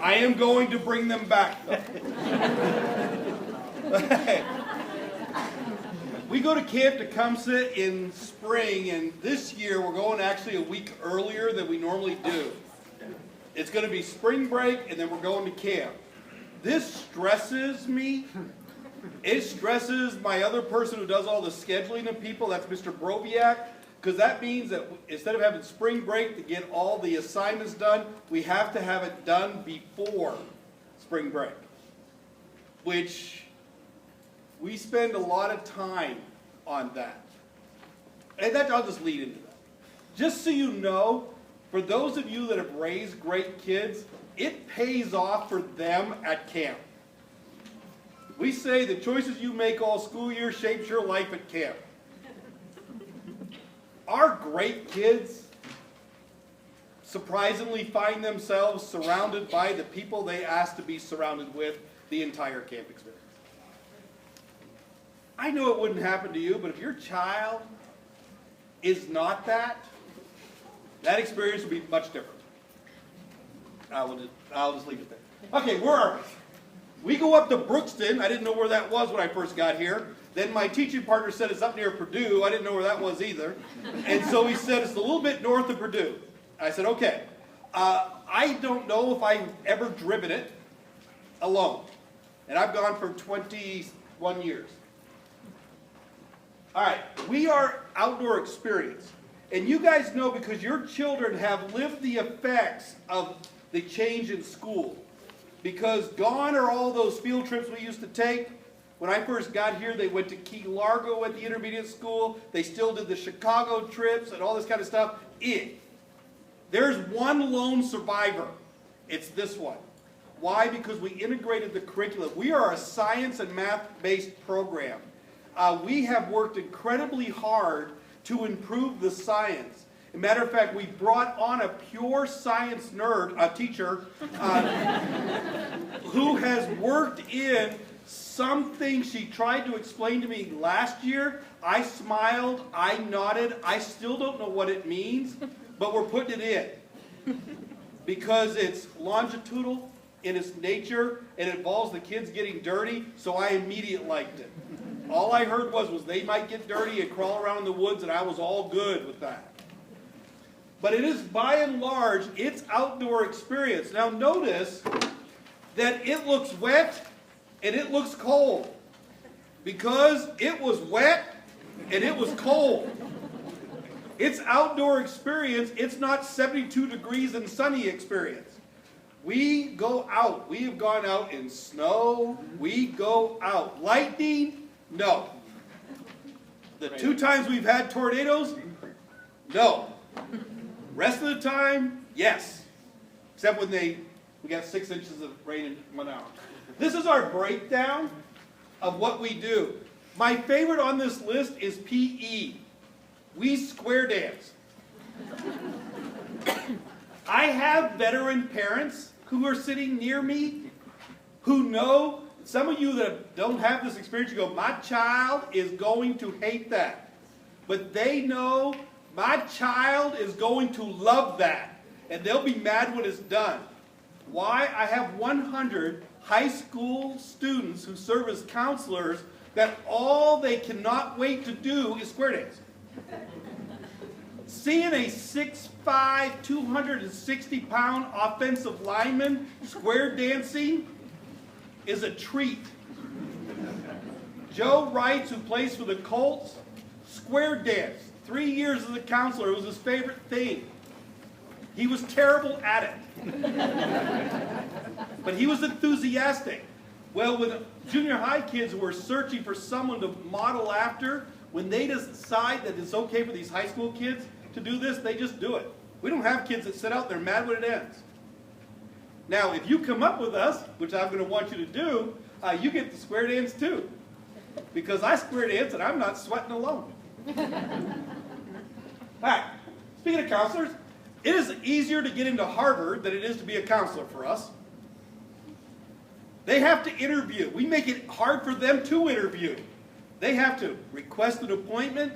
I am going to bring them back, though. We go to Camp Tecumseh in spring, and this year we're going actually a week earlier than we normally do. It's going to be spring break, and then we're going to camp. This stresses me. It stresses my other person who does all the scheduling of people, that's Mr. Brobiak, because that means that instead of having spring break to get all the assignments done, we have to have it done before spring break, which we spend a lot of time on that. And that I'll just lead into that. Just so you know, for those of you that have raised great kids, it pays off for them at camp. We say the choices you make all school year shapes your life at camp. Our great kids surprisingly find themselves surrounded by the people they asked to be surrounded with the entire camp experience. I know it wouldn't happen to you, but if your child is not that, that experience will be much different. I'll just leave it there. Okay, where are we? We go up to Brookston. I didn't know where that was when I first got here. Then my teaching partner said it's up near Purdue. I didn't know where that was either. And so he said it's a little bit north of Purdue. I said, okay. I don't know if I've ever driven it alone. And I've gone for 21 years. All right, we are outdoor experience. And you guys know because your children have lived the effects of the change in school. Because gone are all those field trips we used to take. When I first got here, they went to Key Largo at the intermediate school. They still did the Chicago trips and all this kind of stuff. There's one lone survivor. It's this one. Why? Because we integrated the curriculum. We are a science and math-based program. We have worked incredibly hard to improve the science. As a matter of fact, we brought on a pure science nerd, a teacher, who has worked in something she tried to explain to me last year. I smiled, I nodded, I still don't know what it means, but we're putting it in. Because it's longitudinal in its nature, and it involves the kids getting dirty, so I immediately liked it. All I heard was they might get dirty and crawl around in the woods, and I was all good with that. But it is, by and large, it's outdoor experience. Now notice that it looks wet and it looks cold. Because it was wet and it was cold. It's outdoor experience. It's not 72 degrees and sunny experience. We go out. We have gone out in snow. We go out. Lightning? No. The 2 times we've had tornadoes? No. Rest of the time, yes. Except when we got 6 inches of rain in 1 hour. This is our breakdown of what we do. My favorite on this list is PE. We square dance. I have veteran parents who are sitting near me who know. Some of you that don't have this experience, you go, my child is going to hate that. But they know my child is going to love that. And they'll be mad when it's done. Why? I have 100 high school students who serve as counselors that all they cannot wait to do is square dance. Seeing a 6'5", 260-pound offensive lineman square dancing is a treat. Joe Wrights, who plays for the Colts, square dance. 3 years as a counselor, it was his favorite thing. He was terrible at it. But he was enthusiastic. Well, with junior high kids who are searching for someone to model after, when they decide that it's okay for these high school kids to do this, they just do it. We don't have kids that sit out there mad when it ends. Now, if you come up with us, which I'm going to want you to do, you get the square dance too. Because I square dance and I'm not sweating alone. All right, speaking of counselors, it is easier to get into Harvard than it is to be a counselor for us. They have to interview. We make it hard for them to interview. They have to request an appointment.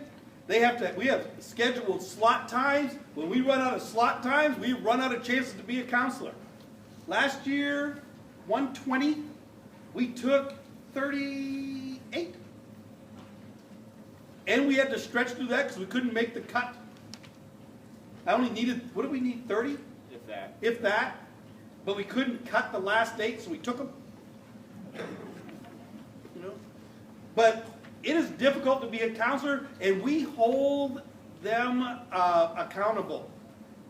We have scheduled slot times. When we run out of slot times, we run out of chances to be a counselor. Last year, 120. We took 38. And we had to stretch through that because we couldn't make the cut. I only needed, what did we need, 30? If that. If that. But we couldn't cut the last 8, so we took them. You know? But it is difficult to be a counselor, and we hold them accountable.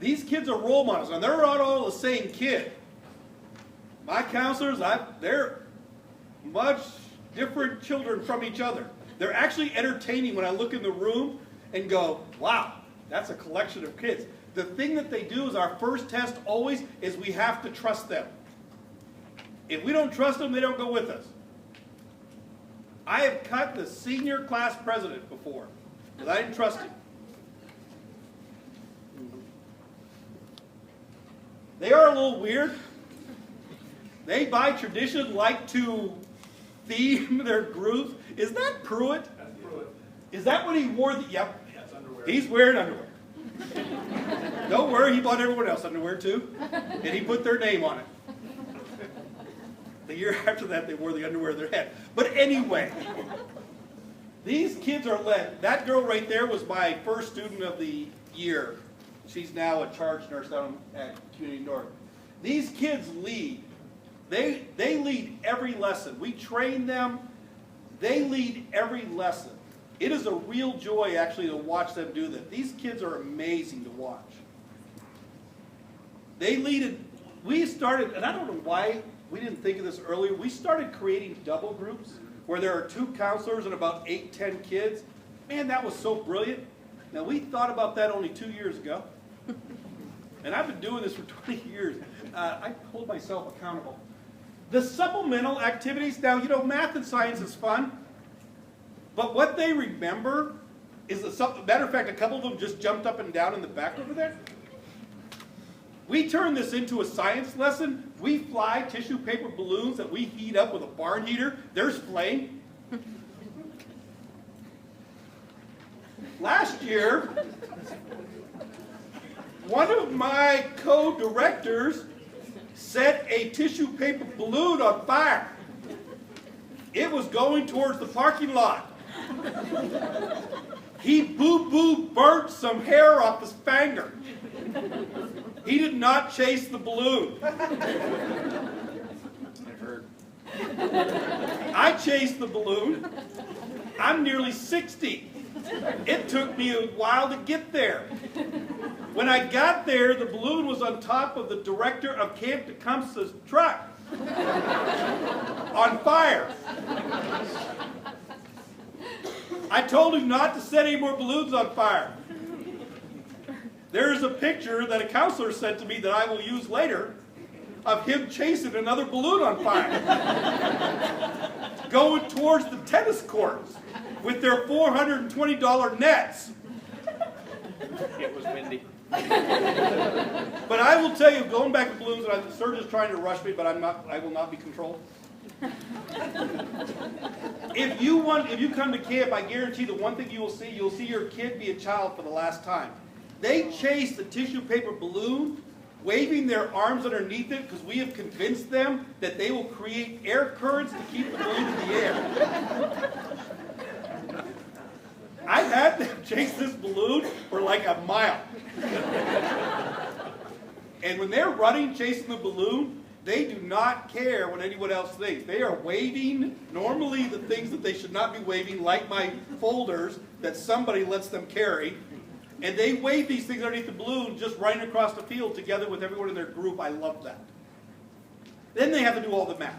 These kids are role models, and they're not all the same kid. My counselors, they're much different children from each other. They're actually entertaining when I look in the room and go, wow, that's a collection of kids. The thing that they do is our first test always is we have to trust them. If we don't trust them, they don't go with us. I have cut the senior class president before because I didn't trust him. They are a little weird. They, by tradition, like to theme their groups. Is that Pruitt? That's Pruitt. Is that what he wore? Yep. That's underwear. He's wearing underwear. Don't worry, he bought everyone else underwear too. And he put their name on it. The year after that, they wore the underwear on their head. But anyway, these kids are led. That girl right there was my first student of the year. She's now a charge nurse down at Community North. These kids lead. They lead every lesson. We train them. They lead every lesson. It is a real joy, actually, to watch them do that. These kids are amazing to watch. They lead. We started, and I don't know why we didn't think of this earlier. We started creating double groups where there are 2 counselors and about 8, 10 kids. Man, that was so brilliant. Now, we thought about that only 2 years ago. And I've been doing this for 20 years. I hold myself accountable. The supplemental activities, now, you know, math and science is fun. But what they remember is, matter of fact, a couple of them just jumped up and down in the back over there. We turn this into a science lesson. We fly tissue paper balloons that we heat up with a barn heater. There's flame. Last year, one of my co-directors set a tissue paper balloon on fire. It was going towards the parking lot. He boo-boo burnt some hair off his finger. He did not chase the balloon. It hurt. I chased the balloon. I'm nearly 60. It took me a while to get there. When I got there, the balloon was on top of the director of Camp Tecumseh's truck. On fire. I told him not to set any more balloons on fire. There is a picture that a counselor sent to me that I will use later of him chasing another balloon on fire. Going towards the tennis courts with their $420 nets. It was windy. But I will tell you, going back to balloons, Serge is trying to rush me, but I will not be controlled. If you come to camp, I guarantee the one thing you'll see your kid be a child for the last time. They chase the tissue paper balloon, waving their arms underneath it, because we have convinced them that they will create air currents to keep the balloon in the air. I had them chase this balloon for like a mile. And when they're running, chasing the balloon, they do not care what anyone else thinks. They are waving, normally the things that they should not be waving, like my folders that somebody lets them carry. And they wave these things underneath the balloon, just running across the field together with everyone in their group. I love that. Then they have to do all the math.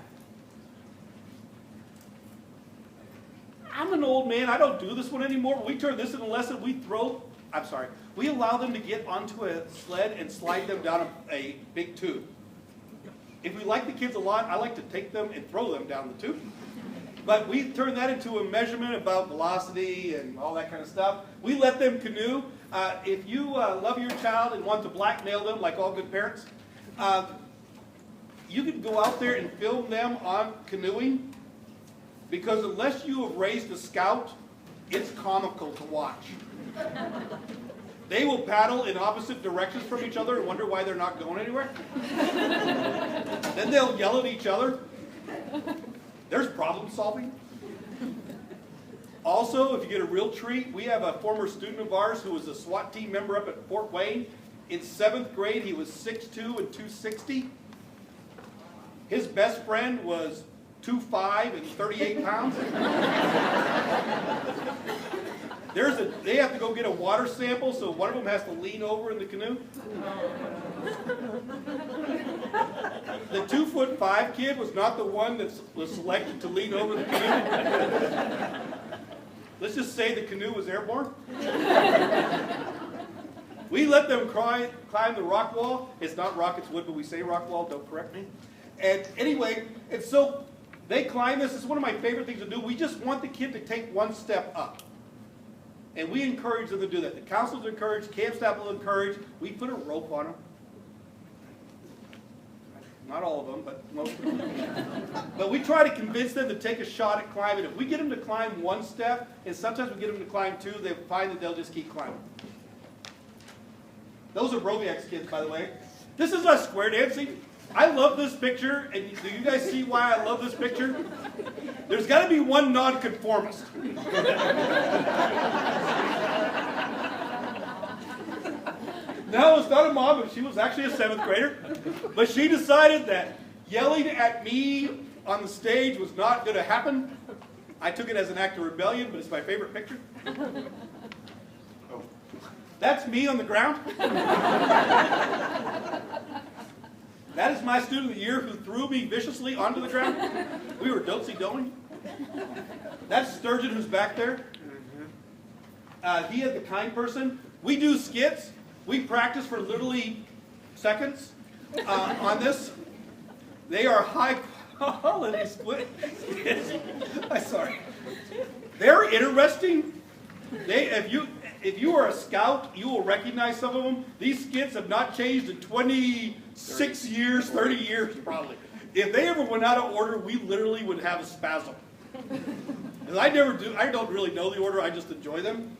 I'm an old man. I don't do this one anymore. We turn this into a lesson. We allow them to get onto a sled and slide them down a big tube. If we like the kids a lot, I like to take them and throw them down the tube. But we turn that into a measurement about velocity and all that kind of stuff. We let them canoe. If you love your child and want to blackmail them, like all good parents, you can go out there and film them on canoeing. Because unless you have raised a scout, it's comical to watch. They will paddle in opposite directions from each other and wonder why they're not going anywhere. they'll yell at each other. There's problem solving. Also, if you get a real treat, we have a former student of ours who was a SWAT team member up at Fort Wayne. In 7th grade, he was 6'2" and 260. His best friend was 2'5" and 38 pounds. They have to go get a water sample, so one of them has to lean over in the canoe. The 2'5" kid was not the one that was selected to lean over the canoe. Let's just say the canoe was airborne. We let them climb the rock wall. It's not rock, it's wood, but we say rock wall, don't correct me. And anyway, and so they climb this. It's one of my favorite things to do. We just want the kid to take one step up. And we encourage them to do that. The counselors encourage, camp staff will encourage. We put a rope on them. Not all of them, but most of them. But we try to convince them to take a shot at climbing. If we get them to climb one step, and sometimes we get them to climb two, they find that they'll just keep climbing. Those are Broviac's kids, by the way. This is us square dancing. I love this picture, and do you guys see why I love this picture? There's got to be one nonconformist. No, it's not a mom, but she was actually a 7th grader. But she decided that yelling at me on the stage was not going to happen. I took it as an act of rebellion, but it's my favorite picture. Oh. That's me on the ground. That is my student of the year who threw me viciously onto the ground. We were dozy-doing. That's Sturgeon who's back there. He is the kind person. We do skits. We practice for literally seconds on this. They are high quality skits. I'm sorry. They're interesting. If you are a scout, you will recognize some of them. These skits have not changed in 26 years, 30 years probably. If they ever went out of order, we literally would have a spasm. And I don't really know the order, I just enjoy them.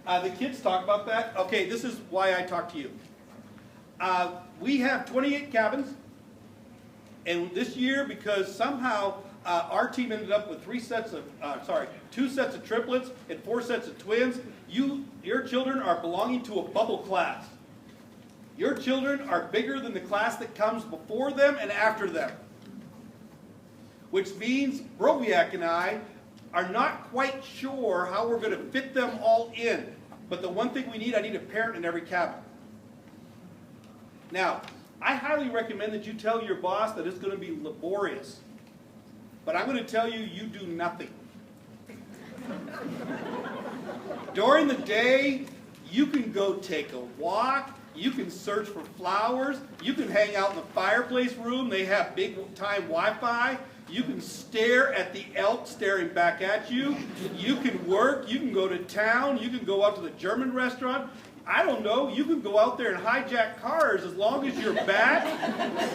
The kids talk about that. Okay, this is why I talk to you. We have 28 cabins. And this year, because somehow our team ended up with 2 sets of triplets and 4 sets of twins, your children are belonging to a bubble class. Your children are bigger than the class that comes before them and after them. Which means Broviac and I are not quite sure how we're going to fit them all in. But the one thing I need a parent in every cabin. Now, I highly recommend that you tell your boss that it's going to be laborious. But I'm going to tell you, you do nothing. During the day, you can go take a walk, you can search for flowers, you can hang out in the fireplace room, they have big time Wi-Fi, you can stare at the elk staring back at you, you can work, you can go to town, you can go out to the German restaurant. I don't know, you can go out there and hijack cars as long as you're back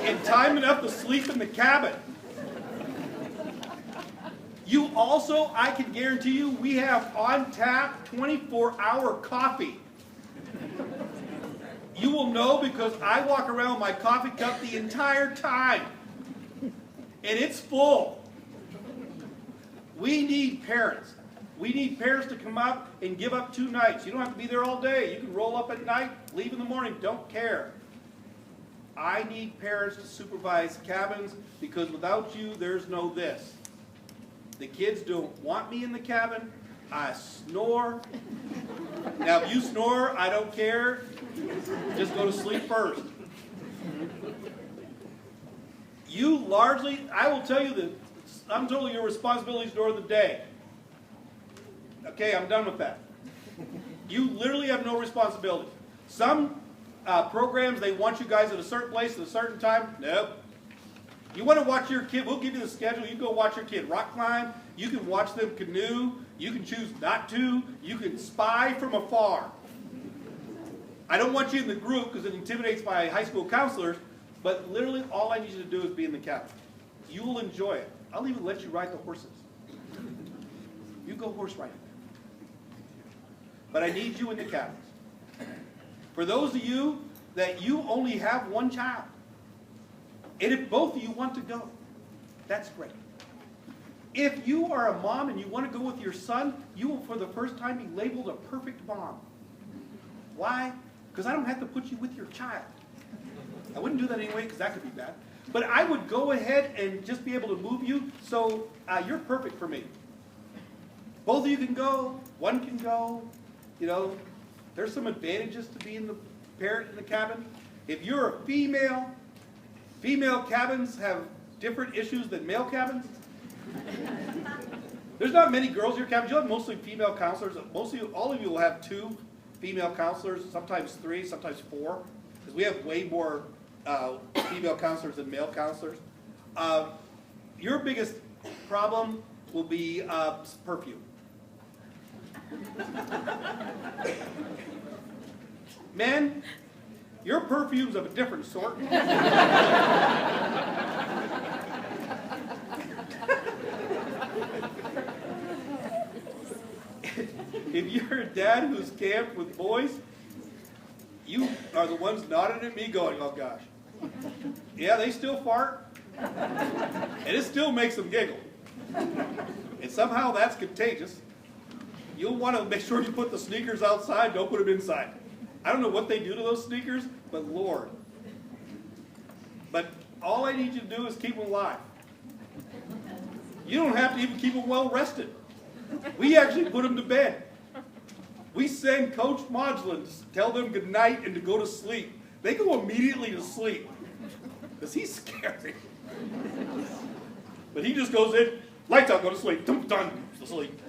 in time enough to sleep in the cabin. You also, I can guarantee you, we have on tap 24-hour coffee. You will know because I walk around with my coffee cup the entire time. And it's full. We need parents. We need parents to come up and give up 2 nights. You don't have to be there all day. You can roll up at night, leave in the morning, don't care. I need parents to supervise cabins because without you, there's no this. The kids don't want me in the cabin. I snore. Now, if you snore, I don't care. Just go to sleep first. You largely, I will tell you that I'm totally your responsibilities during the day. Okay, I'm done with that. You literally have no responsibility. Some programs, they want you guys at a certain place at a certain time. Nope. You want to watch your kid, we'll give you the schedule. You go watch your kid rock climb. You can watch them canoe. You can choose not to. You can spy from afar. I don't want you in the group because it intimidates my high school counselors, but literally all I need you to do is be in the cabin. You will enjoy it. I'll even let you ride the horses. You go horse riding. But I need you in the cabins. For those of you that you only have one child, And if both of you want to go, that's great. If you are a mom and you want to go with your son, you will for the first time be labeled a perfect mom. Why? Because I don't have to put you with your child. I wouldn't do that anyway because that could be bad. But I would go ahead and just be able to move you, so you're perfect for me. Both of you can go, one can go. You know, there's some advantages to being the parent in the cabin. If you're a female, female cabins have different issues than male cabins. There's not many girls in your cabin. You'll have mostly female counselors. Mostly, all of you will have 2 female counselors, sometimes 3, sometimes 4, because we have way more female counselors than male counselors. Your biggest problem will be perfume. Men, your perfume's of a different sort. If you're a dad who's camped with boys, you are the ones nodding at me going, oh gosh. Yeah, they still fart. And it still makes them giggle. And somehow that's contagious. You'll want to make sure you put the sneakers outside, don't put them inside. I don't know what they do to those sneakers, but Lord. But all I need you to do is keep them alive. You don't have to even keep them well rested. We actually put them to bed. We send Coach Modulin to tell them good night and to go to sleep. They go immediately to sleep because he's scary. But he just goes in, lights out, go to sleep, done, to sleep.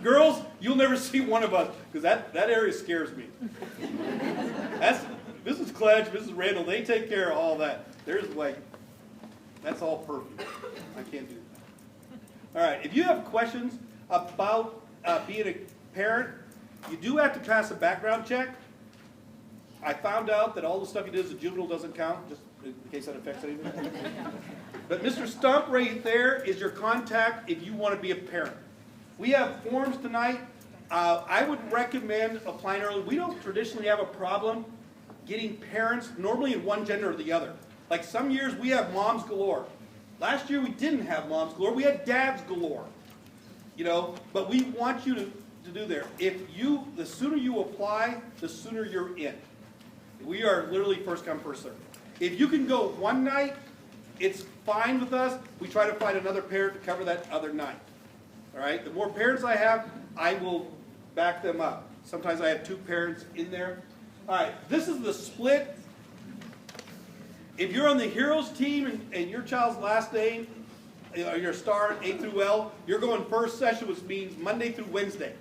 Girls, you'll never see one of us because that area scares me. That's Mrs. Cledge, Mrs. Randall, they take care of all that. There's like, that's all perfect. I can't do that. All right, if you have questions about being a parent, you do have to pass a background check. I found out that all the stuff you did as a juvenile doesn't count, just in case that affects anything. But Mr. Stump right there is your contact if you want to be a parent. We have forms tonight. I would recommend applying early. We don't traditionally have a problem getting parents, normally in one gender or the other. Like some years we have moms galore. Last year we didn't have moms galore. We had dads galore. You know, but we want you to do there. The sooner you apply, the sooner you're in. We are literally first come, first serve. If you can go one night, it's fine with us. We try to find another parent to cover that other night. All right? The more parents I have, I will back them up. Sometimes I have 2 parents in there. All right, this is the split. If you're on the Heroes team and your child's last name, your star A through L, you're going first session, which means Monday through Wednesday.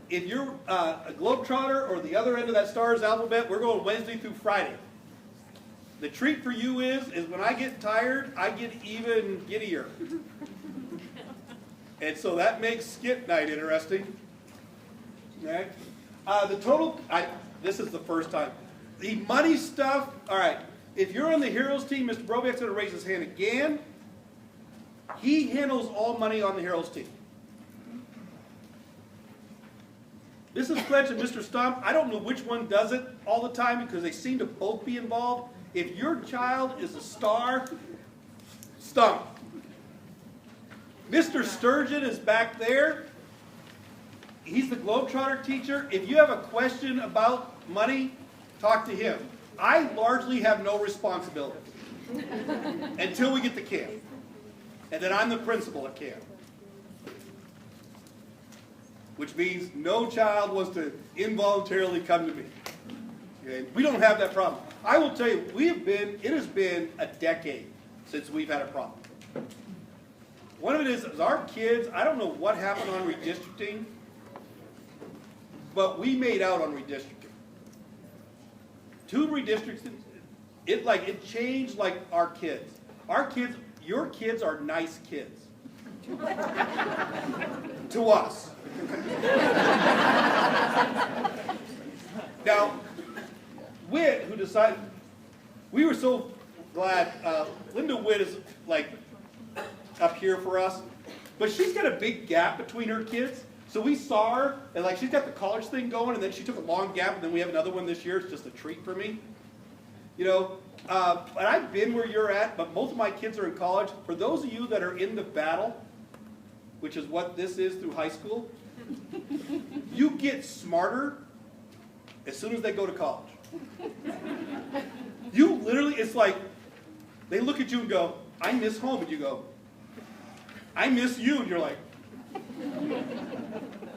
If you're a Globetrotter or the other end of that star's alphabet, we're going Wednesday through Friday. The treat for you is when I get tired, I get even giddier. And so that makes skit night interesting. Okay. The total, this is the first time. The money stuff, all right. If you're on the Heroes team, Mr. Brobeck's going to raise his hand again. He handles all money on the Heroes team. Mrs. Fletch and Mr. Stump, I don't know which one does it all the time because they seem to both be involved. If your child is a star, Stump. Mr. Sturgeon is back there. He's the Globetrotter teacher. If you have a question about money, talk to him. I largely have no responsibility until we get to camp. And then I'm the principal at camp. Which means no child wants to involuntarily come to me. Okay? We don't have that problem. I will tell you, it has been a decade since we've had a problem. One of it is our kids, I don't know what happened on redistricting, but we made out on redistricting. 2 redistricting, it changed like our kids. Your kids are nice kids. To us. Now, Witt, who decided, we were so glad, Linda Witt is like up here for us, but she's got a big gap between her kids. So we saw her, and like she's got the college thing going, and then she took a long gap, and then we have another one this year. It's just a treat for me. You know, but I've been where you're at, but most of my kids are in college. For those of you that are in the battle, which is what this is through high school, you get smarter as soon as they go to college. You literally, it's like, they look at you and go, I miss home, and you go, I miss you, and you're like,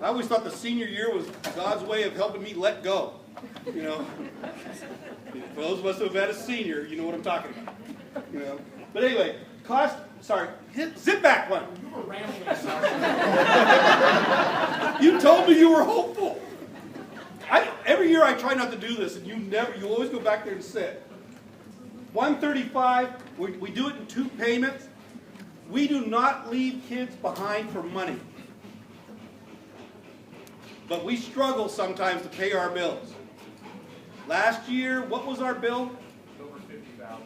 I always thought the senior year was God's way of helping me let go, you know. For those of us who have had a senior, you know what I'm talking about, you know. But anyway, zip back one. You were rambling. You told me you were hopeful. Every year I try not to do this, and you always go back there and sit. 135, we do it in 2 payments. We do not leave kids behind for money. But we struggle sometimes to pay our bills. Last year, what was our bill? Over 50,000.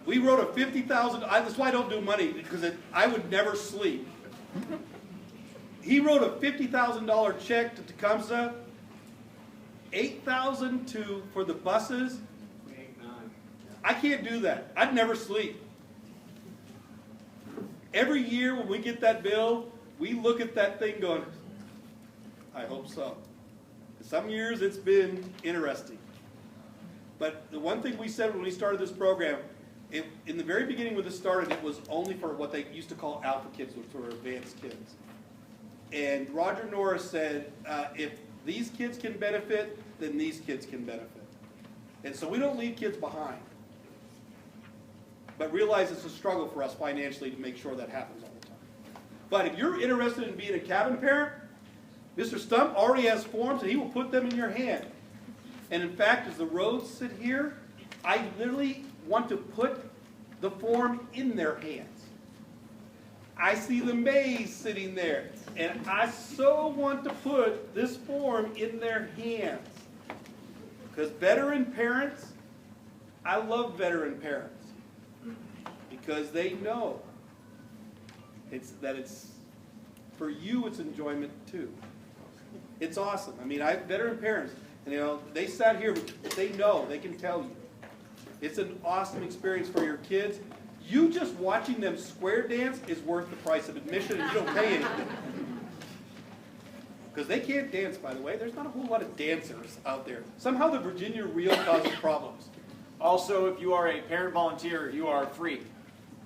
We wrote a $50,000, that's why I don't do money, because I would never sleep. He wrote a $50,000 check to Tecumseh, $8,000 for the buses. 8, 9. I can't do that. I'd never sleep. Every year when we get that bill, we look at that thing going, I hope so. Some years it's been interesting. But the one thing we said when we started this program, in the very beginning when this started, it was only for what they used to call alpha kids, which were advanced kids. And Roger Norris said, if these kids can benefit, then these kids can benefit. And so we don't leave kids behind. But realize it's a struggle for us financially to make sure that happens all the time. But if you're interested in being a cabin parent, Mr. Stump already has forms and he will put them in your hand. And in fact, as the roads sit here, I literally want to put the form in their hands. I see the Mays sitting there, and I so want to put this form in their hands. Because veteran parents, I love veteran parents. Because they know it's for you, it's enjoyment too. It's awesome. I mean, veteran parents, and, you know, they sat here, they know, they can tell you. It's an awesome experience for your kids. You just watching them square dance is worth the price of admission, and you don't pay anything. Because they can't dance, by the way. There's not a whole lot of dancers out there. Somehow the Virginia reel causes problems. Also, if you are a parent volunteer, you are free.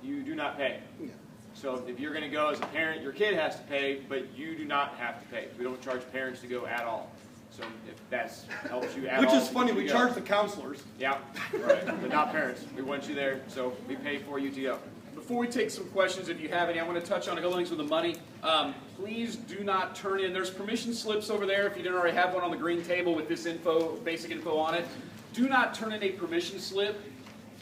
You do not pay. Yeah. So if you're going to go as a parent, your kid has to pay, but you do not have to pay. We don't charge parents to go at all. So if that helps you at all. Which is funny, we charge the counselors. Yeah, right, but not parents. We want you there, so we pay for you to go. Before we take some questions, if you have any, I want to touch on a couple things with the money. Please do not turn in, there's permission slips over there if you didn't already have one on the green table with this info, basic info on it. Do not turn in a permission slip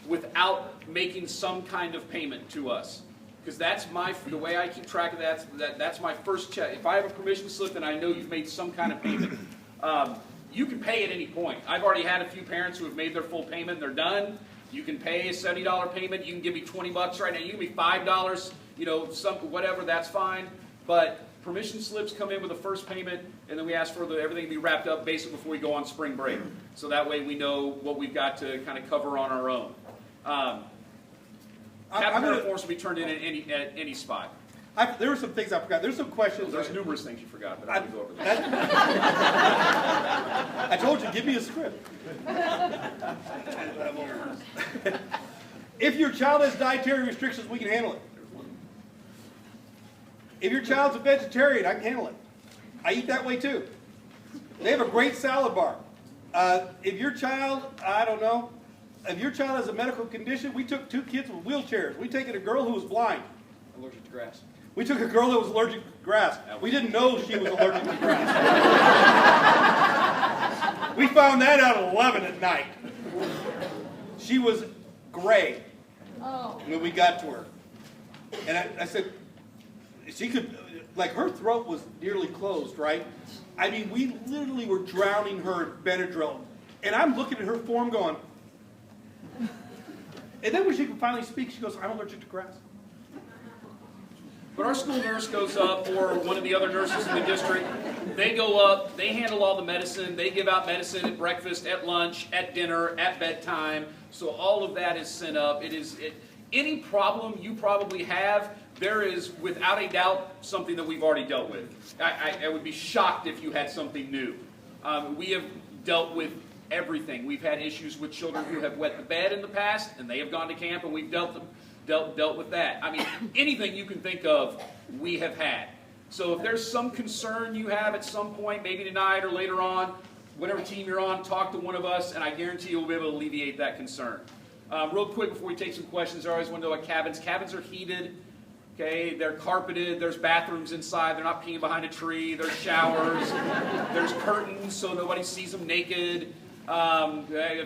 without making some kind of payment to us. Because that's the way I keep track of that's my first check. If I have a permission slip, then I know you've made some kind of payment. You can pay at any point. I've already had a few parents who have made their full payment, they're done. You can pay a $70 payment, you can give me $20 right now, you can give me $5, you know, whatever, that's fine. But permission slips come in with the first payment, and then we ask for everything to be wrapped up basically before we go on spring break. So that way we know what we've got to kind of cover on our own. Captain forms will be turned in at any spot. There were some things I forgot. There's some questions. There's numerous things you forgot, but I can go over that. I told you, give me a script. If your child has dietary restrictions, we can handle it. If your child's a vegetarian, I can handle it. I eat that way too. They have a great salad bar. If your child, I don't know, if your child has a medical condition, we took 2 kids with wheelchairs. We taken a girl who was blind. Allergic to grass. We took a girl that was allergic to grass. We didn't know she was allergic to grass. We found that out at 11 at night. She was gray when we got to her. And I said, she could, like her throat was nearly closed, right? I mean, we literally were drowning her in Benadryl. And I'm looking at her form going, and then when she could finally speak, she goes, I'm allergic to grass. But our school nurse goes up, or one of the other nurses in the district, they go up, they handle all the medicine, they give out medicine at breakfast, at lunch, at dinner, at bedtime. So all of that is sent up. Any problem you probably have, there is without a doubt something that we've already dealt with. I would be shocked if you had something new. We have dealt with everything. We've had issues with children who have wet the bed in the past, and they have gone to camp, and we've dealt with that. I mean, anything you can think of, we have had. So if there's some concern you have at some point, maybe tonight or later on, whatever team you're on, talk to one of us, and I guarantee you'll be able to alleviate that concern. Real quick before we take some questions, I always want to know about cabins. Cabins are heated. Okay, they're carpeted, there's bathrooms inside, they're not peeing behind a tree, there's showers, there's curtains so nobody sees them naked.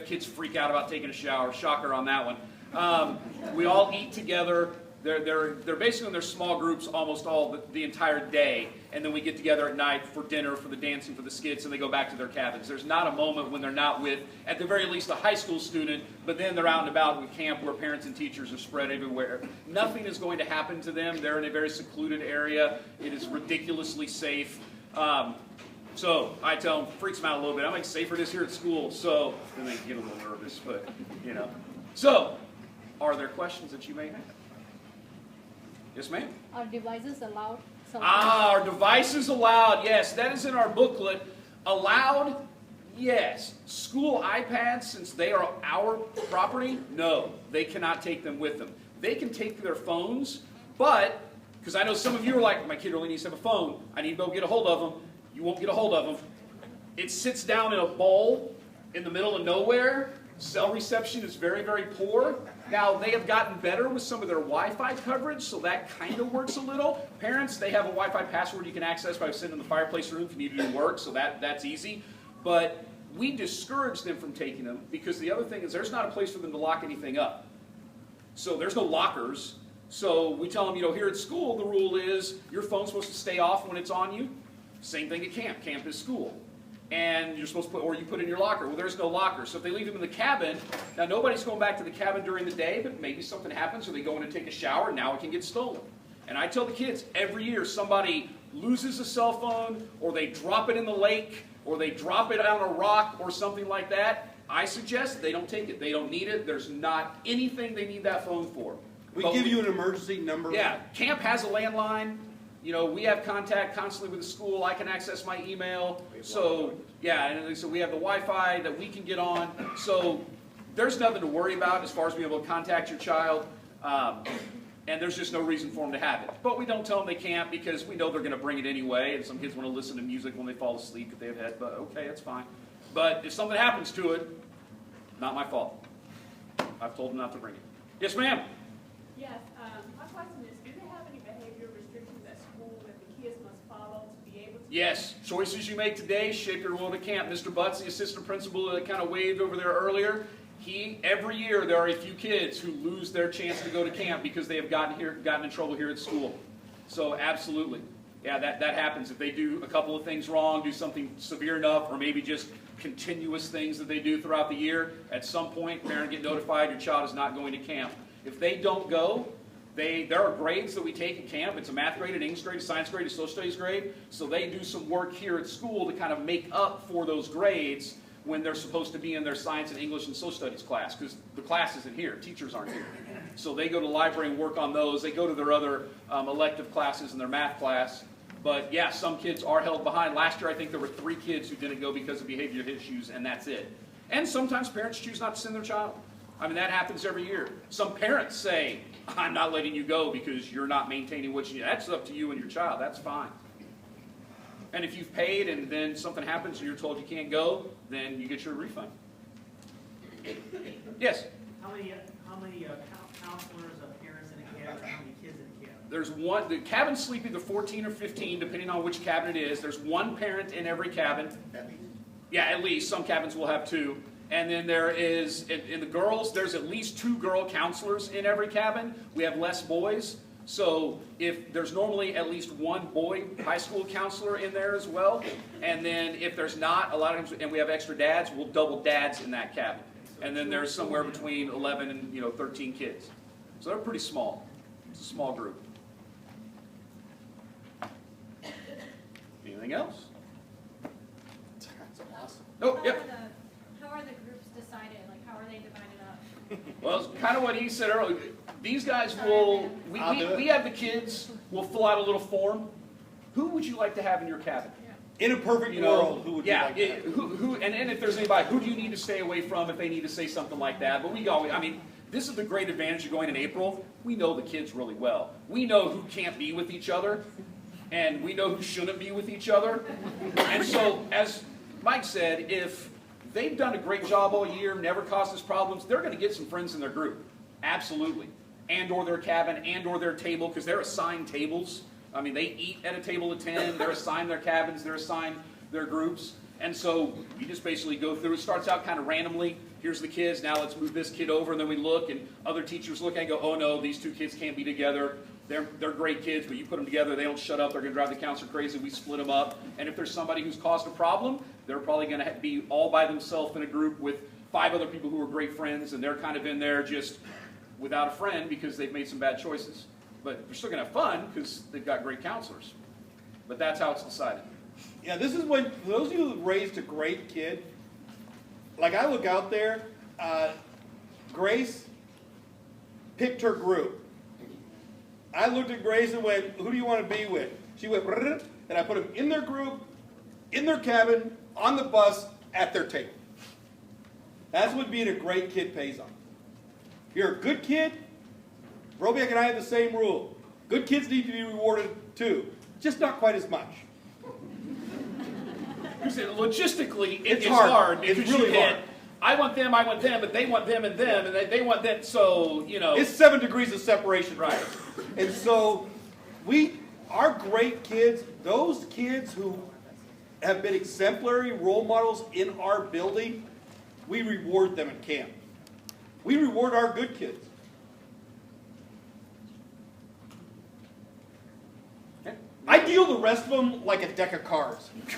Kids freak out about taking a shower, shocker on that one. We all eat together. They're basically in their small groups almost all the entire day, and then we get together at night for dinner, for the dancing, for the skits, and they go back to their cabins. There's not a moment when they're not with, at the very least, a high school student, but then they're out and about with camp where parents and teachers are spread everywhere. Nothing is going to happen to them. They're in a very secluded area. It is ridiculously safe. So I tell them, freaks them out a little bit. I'm like, safer it is here at school, so then they get a little nervous, but, you know. So, are there questions that you may have? Yes, ma'am? Are devices allowed? Are devices allowed? Yes, that is in our booklet. Allowed? Yes. School iPads, since they are our property, no, they cannot take them with them. They can take their phones, but, because I know some of you are like, my kid really needs to have a phone. I need to go get a hold of them. You won't get a hold of them. It sits down in a bowl in the middle of nowhere. Cell reception is very, very poor. Now, they have gotten better with some of their Wi-Fi coverage, so that kind of works a little. Parents, they have a Wi-Fi password you can access by sitting in the fireplace room if you need to do work, so that's easy. But we discourage them from taking them because the other thing is there's not a place for them to lock anything up. So there's no lockers. So we tell them, you know, here at school, the rule is your phone's supposed to stay off when it's on you. Same thing at camp. Camp is school. And you're supposed to put, or you put it in your locker. Well, there's no locker. So if they leave them in the cabin, now nobody's going back to the cabin during the day, but maybe something happens or they go in and take a shower, and now it can get stolen. And I tell the kids, every year somebody loses a cell phone, or they drop it in the lake, or they drop it on a rock, or something like that. I suggest they don't take it. They don't need it. There's not anything they need that phone for. We give you an emergency number. Yeah, camp has a landline. You know, we have contact constantly with the school. I can access my email. So, yeah, and so we have the Wi-Fi that we can get on. So there's nothing to worry about as far as being able to contact your child. And there's just no reason for them to have it. But we don't tell them they can't because we know they're going to bring it anyway. And some kids want to listen to music when they fall asleep if they have head. But okay, that's fine. But if something happens to it, not my fault. I've told them not to bring it. Yes, ma'am? Yes, my question is, do they have any behavior restrictions at school that the kids must follow to be able to? Yes, choices you make today shape your world at camp. Mr. Butts, the assistant principal that kind of waved over there earlier, every year there are a few kids who lose their chance to go to camp because they have gotten in trouble here at school. So absolutely. Yeah, that happens. If they do a couple of things wrong, do something severe enough, or maybe just continuous things that they do throughout the year, at some point, parent get notified your child is not going to camp. If they don't go, there are grades that we take at camp. It's a math grade, an English grade, a science grade, a social studies grade. So they do some work here at school to kind of make up for those grades when they're supposed to be in their science and English and social studies class, because the class isn't here. Teachers aren't here. So they go to the library and work on those. They go to their other elective classes in their math class. But yeah, some kids are held behind. Last year, I think there were 3 kids who didn't go because of behavior issues, and that's it. And sometimes parents choose not to send their child. I mean, that happens every year. Some parents say, I'm not letting you go because you're not maintaining what you need. That's up to you and your child. That's fine. And if you've paid and then something happens and you're told you can't go, then you get your refund. Yes? How many counselors, parents in a cabin, how many kids in a cabin? There's one, the cabins sleep either 14 or 15, depending on which cabin it is. There's 1 parent in every cabin. At least. Yeah, at least. Some cabins will have 2. And then there is, in the girls, there's at least 2 girl counselors in every cabin. We have less boys. So if there's normally at least 1 boy high school counselor in there as well. And then if there's not, a lot of times, and we have extra dads, we'll double dads in that cabin. And then there's somewhere between 11 and 13 kids. So they're pretty small. It's a small group. Anything else? That's awesome. Oh, yep. How are the groups decided? Like, how are they divided up? Well, it's kind of what he said earlier. These guys will, we have the kids, we'll fill out a little form. Who would you like to have in your cabin? In a perfect You know, world, who would you like to have? And if there's anybody, who do you need to stay away from if they need to say something like that? But we always, I mean, this is the great advantage of going in April. We know the kids really well. We know who can't be with each other, and we know who shouldn't be with each other. And so, as Mike said, if they've done a great job all year, never caused us problems, they're going to get some friends in their group. Absolutely. And or their cabin, and or their table, because they're assigned tables. I mean, they eat at a table of 10, they're assigned their cabins, they're assigned their groups. And so you just basically go through. It starts out kind of randomly. Here's the kids, now let's move this kid over, and then we look, and other teachers look and go, oh no, these two kids can't be together. They're great kids, but you put them together, they don't shut up, they're going to drive the counselor crazy, we split them up. And if there's somebody who's caused a problem, they're probably going to be all by themselves in a group with 5 other people who are great friends, and they're kind of in there just without a friend because they've made some bad choices. But they're still going to have fun because they've got great counselors. But that's how it's decided. Yeah, this is when, for those of you who raised a great kid, like I look out there, Grace picked her group. I looked at Grace and went, who do you want to be with? She went, and I put them in their group, in their cabin, on the bus, at their table. That's what being a great kid pays off. If you're a good kid, Robiak and I have the same rule. Good kids need to be rewarded too, just not quite as much. Logistically, it's hard. Because it's really hard. I want them, but they want them and them, and they want them, so, you know. It's 7 degrees of separation. Right. And so, our great kids, those kids who have been exemplary role models in our building, we reward them at camp. We reward our good kids. I deal the rest of them like a deck of cards. Do the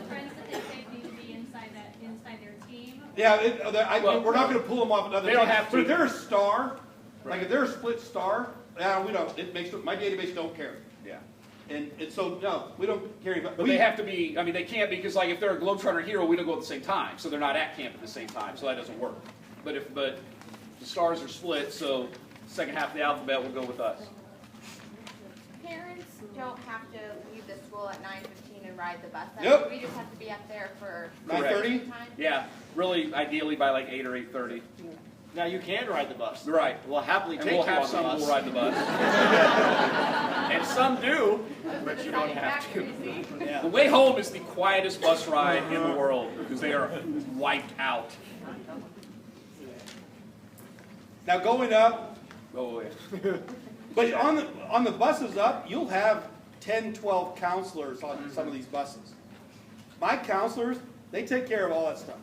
friends that they say need to be inside their team? Yeah, we're not going to pull them off another They team. don't have to. But if they're a star, like if they're a split star, we don't. It makes my database don't care. Yeah. And so no, we don't care about. But they have to be. I mean, they can't because like if they're a Globetrotter hero, we don't go at the same time, so they're not at camp at the same time, so that doesn't work. But the stars are split, so second half of the alphabet will go with us. Parents don't have to leave the school at 9:15 and ride the bus. Yep. We just have to be up there for 9:30? time. Yeah, really, ideally by like 8 or 8:30. Now you can ride the bus. Right. We'll happily And take we'll you have on the some bus. who will ride the bus. And some do, but you don't have to. Yeah. The way home is the quietest bus ride in the world because they are wiped out. Now going up, Oh yeah. but on the buses up, you'll have 10, 12 counselors on some of these buses. My counselors, they take care of all that stuff.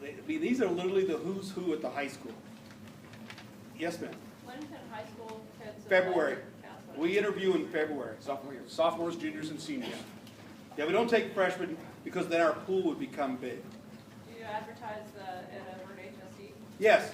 I mean, these are literally the who's who at the high school. Yes, ma'am. When can high school kids apply February. for counseling? We interview in February. Sophomores, juniors, and seniors. Yeah, we don't take freshmen because then our pool would become big. Do you advertise it over at HSE? Yes.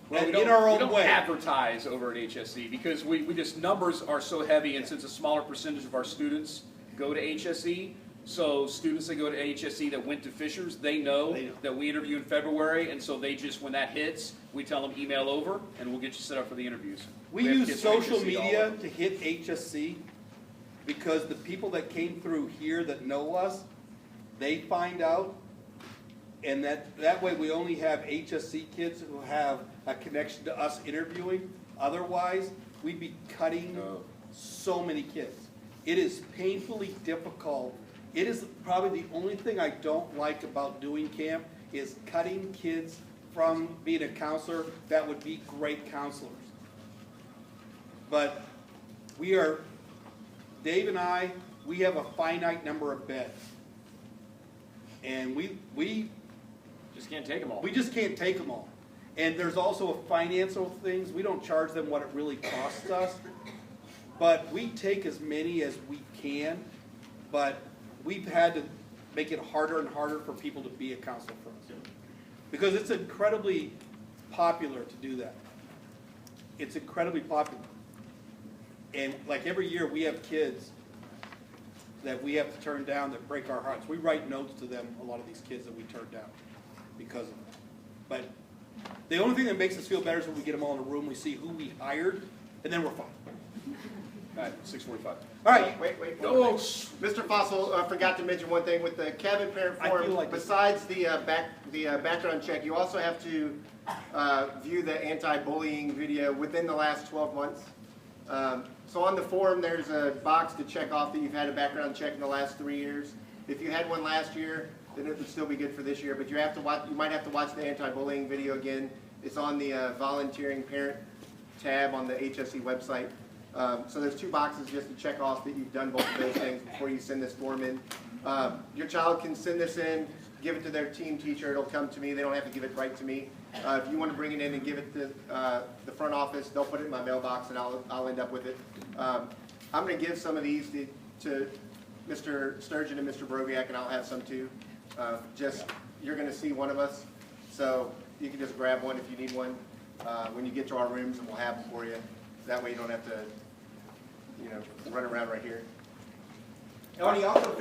Well, And in our we own don't way. advertise over at HSE because we just numbers are so heavy, and since a smaller percentage of our students go to HSE, so students that go to HSE that went to Fishers, they know that we interview in February, and so they just, when that hits, we tell them email over, and we'll get you set up for the interviews. We have use kids from social HSE all media over. to hit HSC because the people that came through here that know us, they find out, and that way we only have HSC kids who have a connection to us interviewing. Otherwise, we'd be cutting so many kids. It is painfully difficult. It is probably the only thing I don't like about doing camp is cutting kids from being a counselor that would be great counselors. But Dave and I, we have a finite number of beds. And we Just can't take them all. we just can't take them all. And there's also financial things. We don't charge them what it really costs us. But we take as many as we can. But we've had to make it harder and harder for people to be a counselor for us. Because it's incredibly popular to do that. It's incredibly popular. And like every year, we have kids that we have to turn down that break our hearts. We write notes to them, a lot of these kids that we turn down because of it. But the only thing that makes us feel better is when we get them all in a room, we see who we hired, and then we're fine. All right, 6:45. All right. Wait. Oh, Mr. Fossil forgot to mention one thing with the Kevin Parent I feel Forum. like this- Besides the background check, you also have to view the anti-bullying video within the last 12 months. So on the form, there's a box to check off that you've had a background check in the last 3 years. If you had one last year, then it would still be good for this year. But you have to watch. You might have to watch the anti-bullying video again. It's on the volunteering parent tab on the HSE website. So there's 2 boxes just to check off that you've done both of those things before you send this form in. Your child can send this in, give it to their team teacher. It'll come to me. They don't have to give it right to me. If you want to bring it in and give it to the front office, they'll put it in my mailbox and I'll end up with it. I'm going to give some of these to Mr. Sturgeon and Mr. Brobiak, and I'll have some too. You're going to see one of us, so you can just grab one if you need one when you get to our rooms, and we'll have them for you. That way you don't have to, run around right here. And he also